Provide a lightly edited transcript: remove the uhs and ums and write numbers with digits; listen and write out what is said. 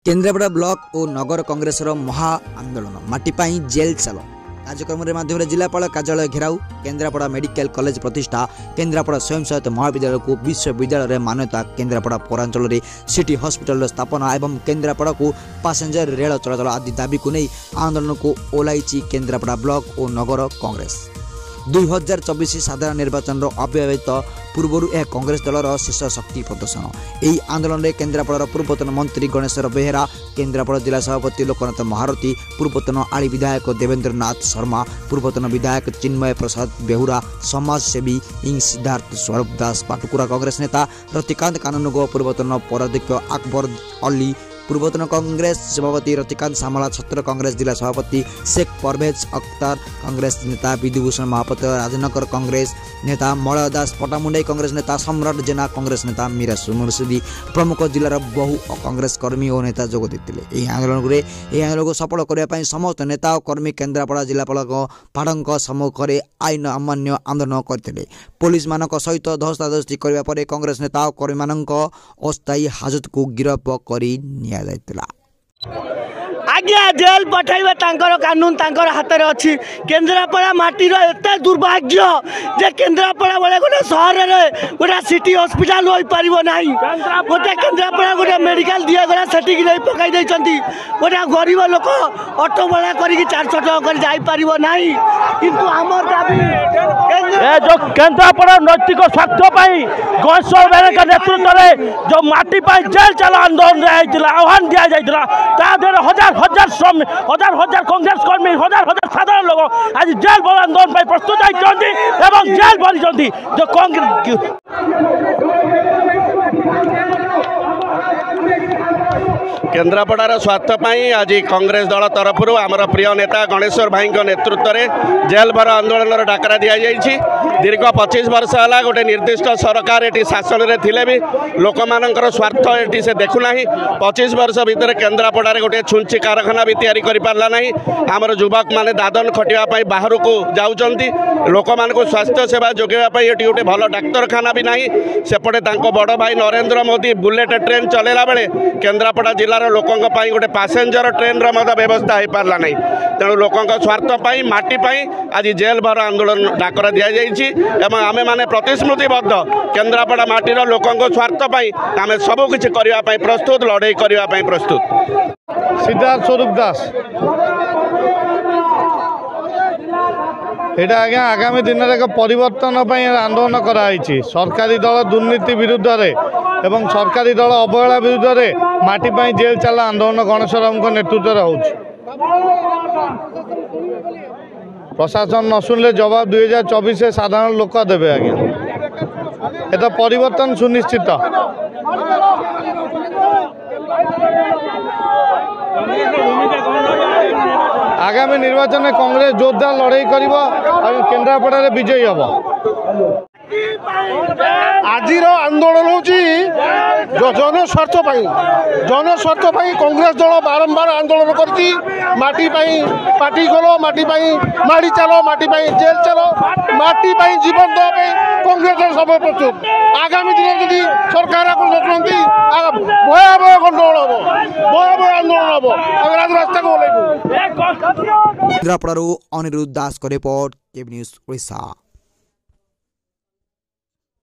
Kendrapara block और नगर कांग्रेस महा आंदोलन माटीपाई जेल चलो कार्यक्रम माध्यम जिलापाल कार्यालय घेराव केन्द्रापड़ा मेडिकल कॉलेज प्रतिष्ठा केन्द्रापड़ा स्वयं सहायता महाविद्यालय को विश्वविद्यालय में मान्यता केन्द्रापड़ा पौरांचल में सिटी हॉस्पिटल स्थापना एवं केन्द्रापड़ा को पैसेंजर रेल चलाचल आदि दाबी को नहीं आंदोलन को ओह्लैछि केन्द्रापड़ा ब्लॉक और नगर कांग्रेस 2024 साधारण निर्वाचन अव्यवहित पूर्व यह कांग्रेस दलर शेष शक्ति प्रदर्शन। यही आंदोलन में केन्द्रापड़ा पूर्वतन मंत्री गणेश्वर बेहेरा केन्द्रापड़ा जिला सभापति लोकनाथ महारथी पूर्वतन आली विधायक देवेंद्र नाथ शर्मा पूर्वतन विधायक चिन्मय प्रसाद बेहुरा समाजसेवी इंग सिद्धार्थ स्वरूप दास पाटुकुरा कांग्रेस नेता रतिकांत कानूनगो पूर्वतन पौराध्यक्ष अकबर अली पूर्वतन कांग्रेस सभापति रतिकांत सामला छत्र कांग्रेस जिला सभापति शेख परवेज अख्तर कांग्रेस नेता विधिभूषण महापात्र राजनगर कांग्रेस नेता मलयदास पटामुंडई कांग्रेस नेता सम्राट जेना कांग्रेस नेता मीरा मुर्शिदी प्रमुख जिलार बहु कांग्रेस कर्मी और नेता जोग देते। यह आंदोलन को सफल करने समस्त नेता और कर्मी केन्द्रापड़ा जिलापाल पाढ़ सम्मुखें आईन अमान्य आंदोलन करते। पुलिस मान सहित धस्ताधस्ती करने पर कांग्रेस नेता और कर्मी मान अस्थायी हाजत को गिरफ्त कर आज्ञा जेल पठाइबा तांकर कानून तांकर हाथ में अच्छी। केन्द्रापड़ा माटीर एत दुर्भाग्य जे केन्द्रापड़ा बेले गोटे सहर में गोटे सिटी हॉस्पिटल हो पार ना गोटे केन्द्रापड़ा गोटे मेडिकल दिगला से पकई देती गोटे गरीब लोक ऑटो भाड़ा कर 400 टका कर जापर ना किंतु आमर दाबी जो केन्द्रापड़ा नैतिक स्वार्थ गणेश्वर बेहेरा नेतृत्व में जो माटी जेल चलो आंदोलन आह्वान दि जाता हजार हजार श्रमिक हजार हजार कांग्रेस कर्मी हजार हजार साधारण लोग आज जेल भर आंदोलन प्रस्तुत होती जेल भरी जो कांग्रेस केन्द्रापड़ार स्वार्थपाई आज कांग्रेस दल तरफ आमर प्रिय नेता गणेश्वर भाई नेतृत्व में जेल भर आंदोलन डाकरा दि जाइए। दीर्घ 25 वर्ष है गोटे निर्दिष्ट सरकार ये शासन में थिले भी लोक मानकर स्वार्थ ये से देखुना 25 वर्ष भितर केन्द्रापड़ार गोटे छुंची कारखाना भी तैयारी कर पारला नहीं। आमर युवक मैंने दादन खटिया बाहर को जाऊँगी लोक मान स्वास्थ्य सेवा जोगाई ये गोटे भल डाक्तरखाना भी ना सेपटे बड़ भाई नरेंद्र मोदी बुलेट ट्रेन चलेला बेले केन्द्रापड़ा जिलार लोकों गोटे पैसेंजर ट्रेन व्यवस्था हो पारला नहीं। तेणु लोकों स्वार्थपाई माटीपाई आज जेल भर आंदोलन डाकरा दि जाइए आमे माने प्रतिश्रुतिबद्ध केन्द्रापड़ा माटीर लोकों स्वार्थपाई आमे सबू किछि करने प्रस्तुत लड़ाई करने प्रस्तुत। सिद्धार्थ स्वरूप दास एटा आज्ञा आगामी दिन में एक परिवर्तन आंदोलन कराई सरकारी दल दुर्नीति विरुद्ध एवं सरकारी दल अवहेला विरुद्ध में माटीपाई जेल चला आंदोलन गणेश्वर नेतृत्व हो प्रशासन न शुणिले जवाब 2024 से साधारण लोक देवे आज्ञा ये परिवर्तन सुनिश्चित। आगामी निर्वाचन में कांग्रेस जोरदार लड़ाई कर केन्द्रापड़ा विजयी हम। आजिर आंदोलन हूँ जनस्वार्थ कांग्रेस दल बारंबार आंदोलन करती माटी खोलो माटी माड़ी चलो माटी जेल चलो माटी जीवन देवाई कांग्रेस दल सब प्रस्तुत। आगामी दिन जी सरकार भयावह गंडगोल हम भयावह आंदोलन हम रास्ता को ओह्लैबु। केन्द्रापड़ारू अनिरुद्ध दास रिपोर्ट केबी न्यूज ओडिशा।